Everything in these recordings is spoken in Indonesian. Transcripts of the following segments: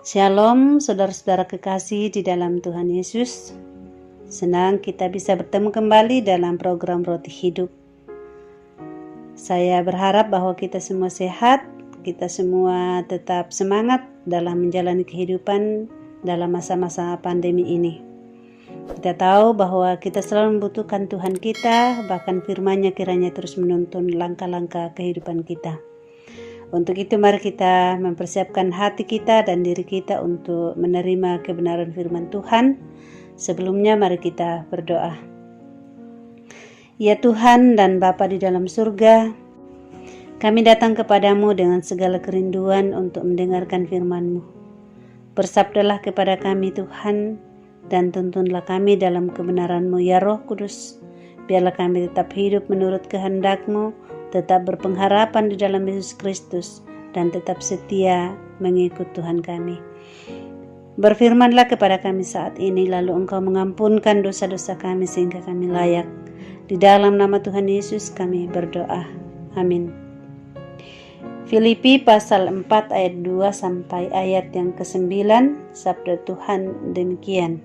Shalom saudara-saudara kekasih di dalam Tuhan Yesus. Senang kita bisa bertemu kembali dalam program Roti Hidup. Saya berharap bahwa kita semua sehat, kita semua tetap semangat dalam menjalani kehidupan dalam masa-masa pandemi ini. Kita tahu bahwa kita selalu membutuhkan Tuhan kita, bahkan firman-Nya kiranya terus menuntun langkah-langkah kehidupan kita. Untuk itu mari kita mempersiapkan hati kita dan diri kita untuk menerima kebenaran firman Tuhan. Sebelumnya mari kita berdoa. Ya Tuhan dan Bapa di dalam surga, kami datang kepadamu dengan segala kerinduan untuk mendengarkan firman-Mu. Bersabdalah kepada kami Tuhan, dan tuntunlah kami dalam kebenaran-Mu ya Roh Kudus. Biarlah kami tetap hidup menurut kehendak-Mu, tetap berpengharapan di dalam Yesus Kristus, dan tetap setia mengikut Tuhan kami. Berfirmanlah kepada kami saat ini, lalu Engkau mengampunkan dosa-dosa kami sehingga kami layak. Di dalam nama Tuhan Yesus kami berdoa. Amin. Filipi pasal 4 ayat 2 sampai ayat yang ke-9, sabda Tuhan demikian.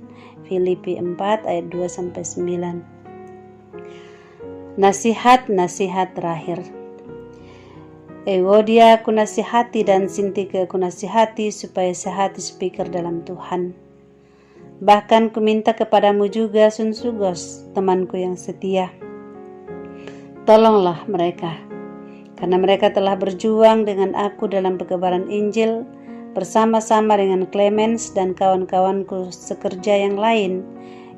Filipi 4 ayat 2 sampai 9. Nasihat-nasihat terakhir. Ewodia aku nasihati dan Sintike aku nasihati supaya sehati sepikir dalam Tuhan. Bahkan ku minta kepadamu juga Sunsugos, temanku yang setia. Tolonglah mereka, karena mereka telah berjuang dengan aku dalam pekebaran Injil bersama-sama dengan Clemens dan kawan-kawanku sekerja yang lain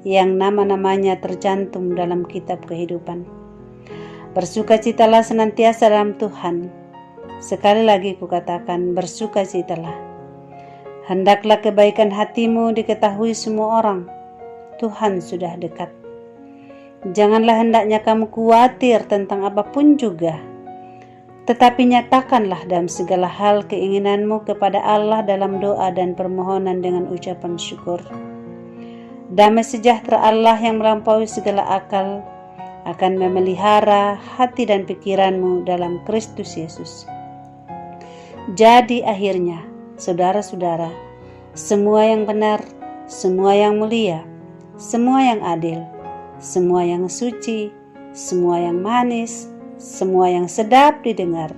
yang nama-namanya tercantum dalam kitab kehidupan. Bersukacitalah senantiasa dalam Tuhan. Sekali lagi kukatakan, bersukacitalah. Hendaklah kebaikan hatimu diketahui semua orang. Tuhan sudah dekat. Janganlah hendaknya kamu khawatir tentang apapun juga. Tetapi nyatakanlah dalam segala hal keinginanmu kepada Allah dalam doa dan permohonan dengan ucapan syukur. Damai sejahtera Allah yang melampaui segala akal akan memelihara hati dan pikiranmu dalam Kristus Yesus. Jadi akhirnya, saudara-saudara, semua yang benar, semua yang mulia, semua yang adil, semua yang suci, semua yang manis, semua yang sedap didengar,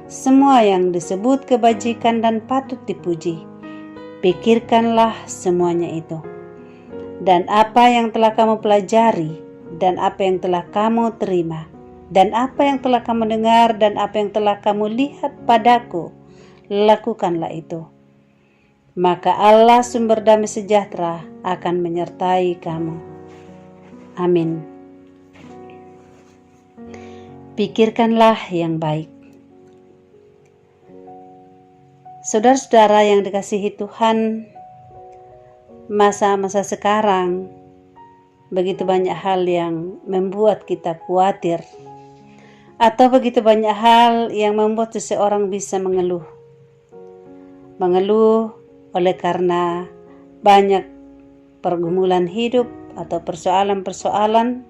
semua yang disebut kebajikan dan patut dipuji, pikirkanlah semuanya itu. Dan apa yang telah kamu pelajari, dan apa yang telah kamu terima, dan apa yang telah kamu dengar, dan apa yang telah kamu lihat padaku, lakukanlah itu. Maka Allah sumber damai sejahtera akan menyertai kamu. Amin. Pikirkanlah yang baik. Saudara-saudara yang dikasihi Tuhan, masa-masa sekarang begitu banyak hal yang membuat kita khawatir, atau begitu banyak hal yang membuat seseorang bisa mengeluh. Mengeluh oleh karena banyak pergumulan hidup atau persoalan-persoalan,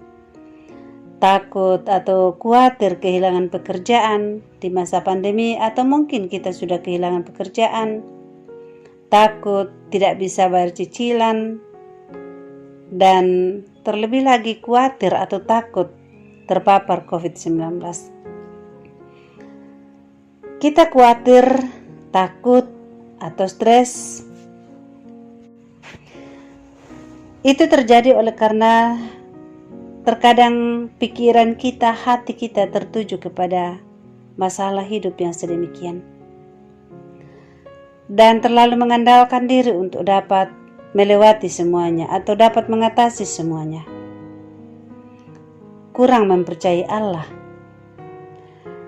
takut atau khawatir kehilangan pekerjaan di masa pandemi, atau mungkin kita sudah kehilangan pekerjaan, takut tidak bisa bayar cicilan, dan terlebih lagi khawatir atau takut terpapar COVID-19. Kita khawatir, takut, atau stres. Itu terjadi oleh karena terkadang pikiran kita, hati kita tertuju kepada masalah hidup yang sedemikian. Dan terlalu mengandalkan diri untuk dapat melewati semuanya atau dapat mengatasi semuanya. Kurang mempercayai Allah.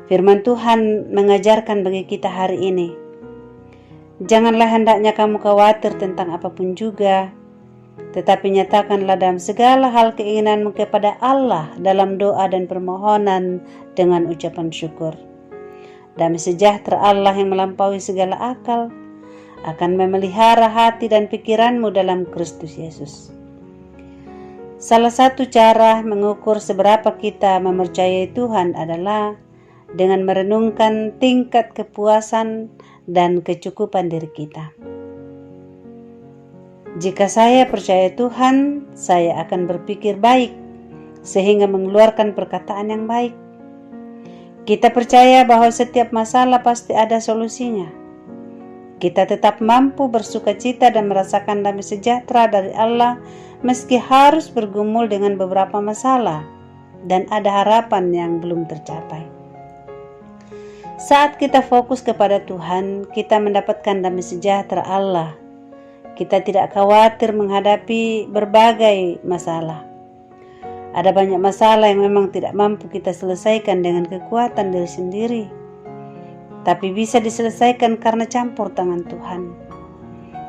Firman Tuhan mengajarkan bagi kita hari ini, janganlah hendaknya kamu khawatir tentang apapun juga, tetapi nyatakanlah dalam segala hal keinginanmu kepada Allah dalam doa dan permohonan dengan ucapan syukur. Damai sejahtera Allah yang melampaui segala akal akan memelihara hati dan pikiranmu dalam Kristus Yesus. Salah satu cara mengukur seberapa kita mempercayai Tuhan adalah dengan merenungkan tingkat kepuasan dan kecukupan diri kita. Jika saya percaya Tuhan, saya akan berpikir baik, sehingga mengeluarkan perkataan yang baik. Kita percaya bahwa setiap masalah pasti ada solusinya. Kita tetap mampu bersukacita dan merasakan damai sejahtera dari Allah meski harus bergumul dengan beberapa masalah dan ada harapan yang belum tercapai. Saat kita fokus kepada Tuhan, kita mendapatkan damai sejahtera Allah. Kita tidak khawatir menghadapi berbagai masalah. Ada banyak masalah yang memang tidak mampu kita selesaikan dengan kekuatan diri sendiri, tapi bisa diselesaikan karena campur tangan Tuhan.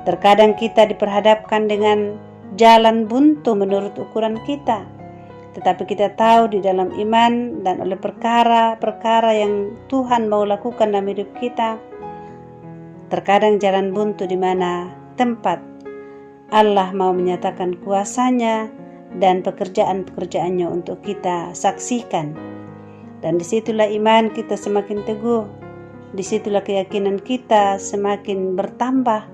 Terkadang kita diperhadapkan dengan jalan buntu menurut ukuran kita, tetapi kita tahu di dalam iman dan oleh perkara-perkara yang Tuhan mau lakukan dalam hidup kita, terkadang jalan buntu di mana tempat Allah mau menyatakan kuasanya dan pekerjaan-pekerjaannya untuk kita saksikan. Dan disitulah iman kita semakin teguh, disitulah keyakinan kita semakin bertambah.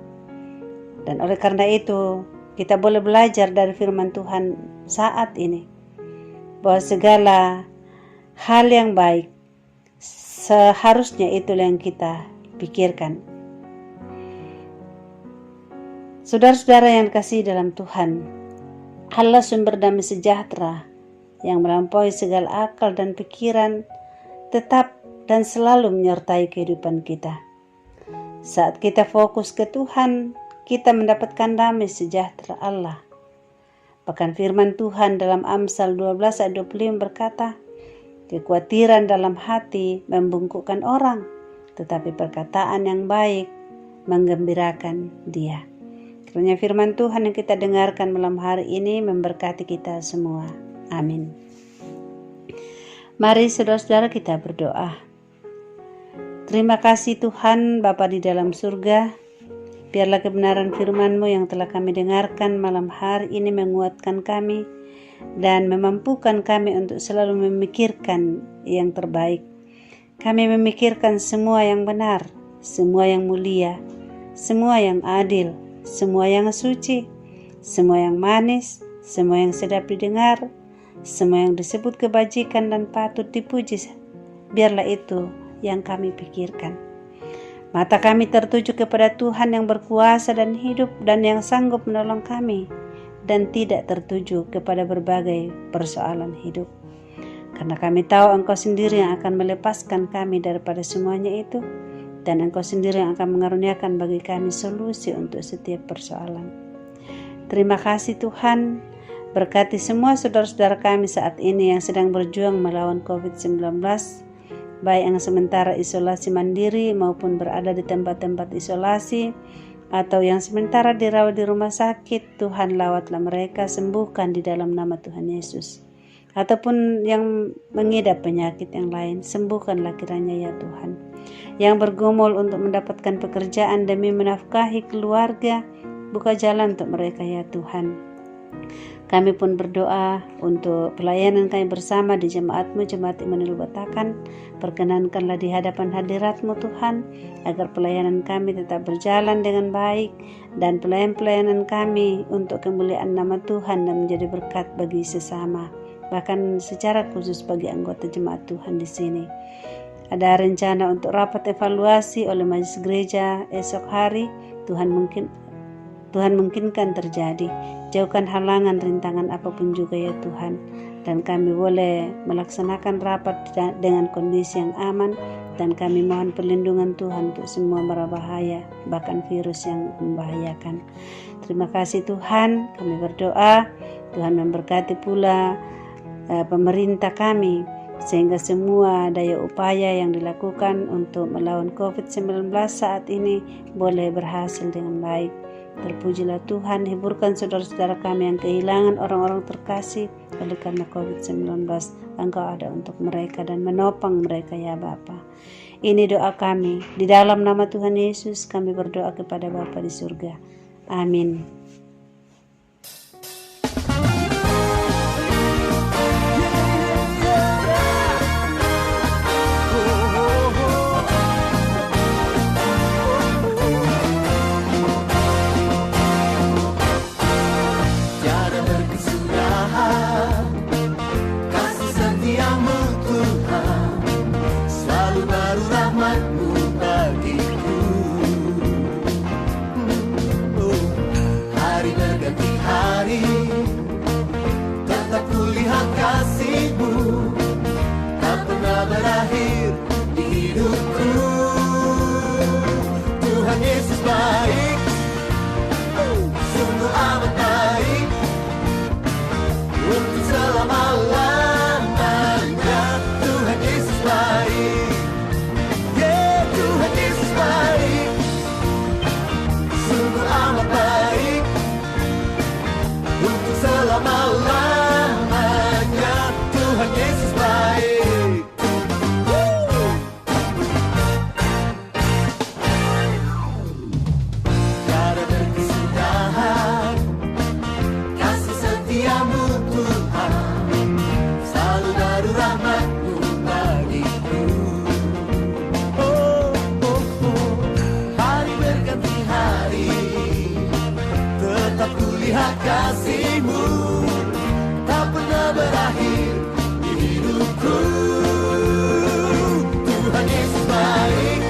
Dan oleh karena itu kita boleh belajar dari firman Tuhan saat ini, bahwa segala hal yang baik seharusnya itulah yang kita pikirkan. Saudara-saudara yang dikasihi dalam Tuhan, Allah sumber damai sejahtera yang melampaui segala akal dan pikiran tetap dan selalu menyertai kehidupan kita. Saat kita fokus ke Tuhan, kita mendapatkan damai sejahtera Allah. Bahkan firman Tuhan dalam Amsal 12 ayat 25 berkata, kekhawatiran dalam hati membungkukkan orang, tetapi perkataan yang baik menggembirakan dia. Kiranya firman Tuhan yang kita dengarkan malam hari ini memberkati kita semua. Amin. Mari saudara-saudara kita berdoa. Terima kasih Tuhan Bapa di dalam surga. Biarlah kebenaran firman-Mu yang telah kami dengarkan malam hari ini menguatkan kami dan memampukan kami untuk selalu memikirkan yang terbaik. Kami memikirkan semua yang benar, semua yang mulia, semua yang adil, semua yang suci, semua yang manis, semua yang sedap didengar, semua yang disebut kebajikan dan patut dipuji. Biarlah itu yang kami pikirkan. Mata kami tertuju kepada Tuhan yang berkuasa dan hidup dan yang sanggup menolong kami, dan tidak tertuju kepada berbagai persoalan hidup. Karena kami tahu Engkau sendiri yang akan melepaskan kami daripada semuanya itu, dan Engkau sendiri yang akan mengaruniakan bagi kami solusi untuk setiap persoalan. Terima kasih Tuhan, berkati semua saudara-saudara kami saat ini yang sedang berjuang melawan COVID-19, baik yang sementara isolasi mandiri maupun berada di tempat-tempat isolasi, atau yang sementara dirawat di rumah sakit. Tuhan lawatlah mereka, sembuhkan di dalam nama Tuhan Yesus. Ataupun yang mengidap penyakit yang lain, sembuhkanlah kiranya ya Tuhan. Yang bergumul untuk mendapatkan pekerjaan demi menafkahi keluarga, buka jalan untuk mereka ya Tuhan. Kami pun berdoa untuk pelayanan kami bersama di jemaat-Mu, Jemaat Immanuel Batakan. Perkenankanlah di hadapan hadirat-Mu Tuhan, agar pelayanan kami tetap berjalan dengan baik, dan pelayanan kami untuk kemuliaan nama Tuhan dan menjadi berkat bagi sesama, bahkan secara khusus bagi anggota jemaat Tuhan di sini. Ada rencana untuk rapat evaluasi oleh majelis gereja esok hari. Tuhan mungkinkan terjadi. Jauhkan halangan rintangan apapun juga ya Tuhan, dan kami boleh melaksanakan rapat dengan kondisi yang aman, dan kami mohon perlindungan Tuhan untuk semua mara bahaya, bahkan virus yang membahayakan. Terima kasih Tuhan, kami berdoa Tuhan memberkati pula pemerintah kami, sehingga semua daya upaya yang dilakukan untuk melawan COVID-19 saat ini boleh berhasil dengan baik. Terpujilah Tuhan, hiburkan saudara-saudara kami yang kehilangan orang-orang terkasih oleh karena COVID-19. Engkau ada untuk mereka dan menopang mereka ya Bapa. Ini doa kami, di dalam nama Tuhan Yesus kami berdoa kepada Bapa di surga. Amin. kasih-Mu tak pernah berakhir di hidupku. Tuhan Yesus baik,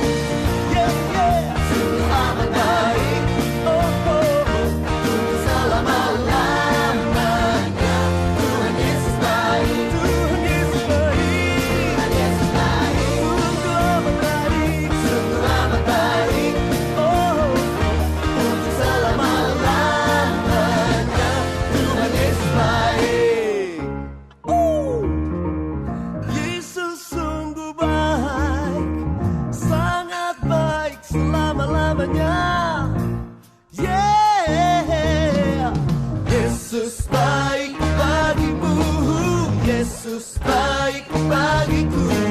yeah, yeah, sungguh amat baik, oh, oh, oh, untuk selama-lamanya. Tuhan Yesus baik, Tuhan Yesus baik, Tuhan Yesus baik, sungguh amat baik, sungguh amat baik, oh, oh, oh, untuk selama-lamanya. Tuhan Yesus baik. Yesus sungguh baik, sangat baik selama-lamanya. Yeah, Yesus baik bagimu, Yesus baik bagiku.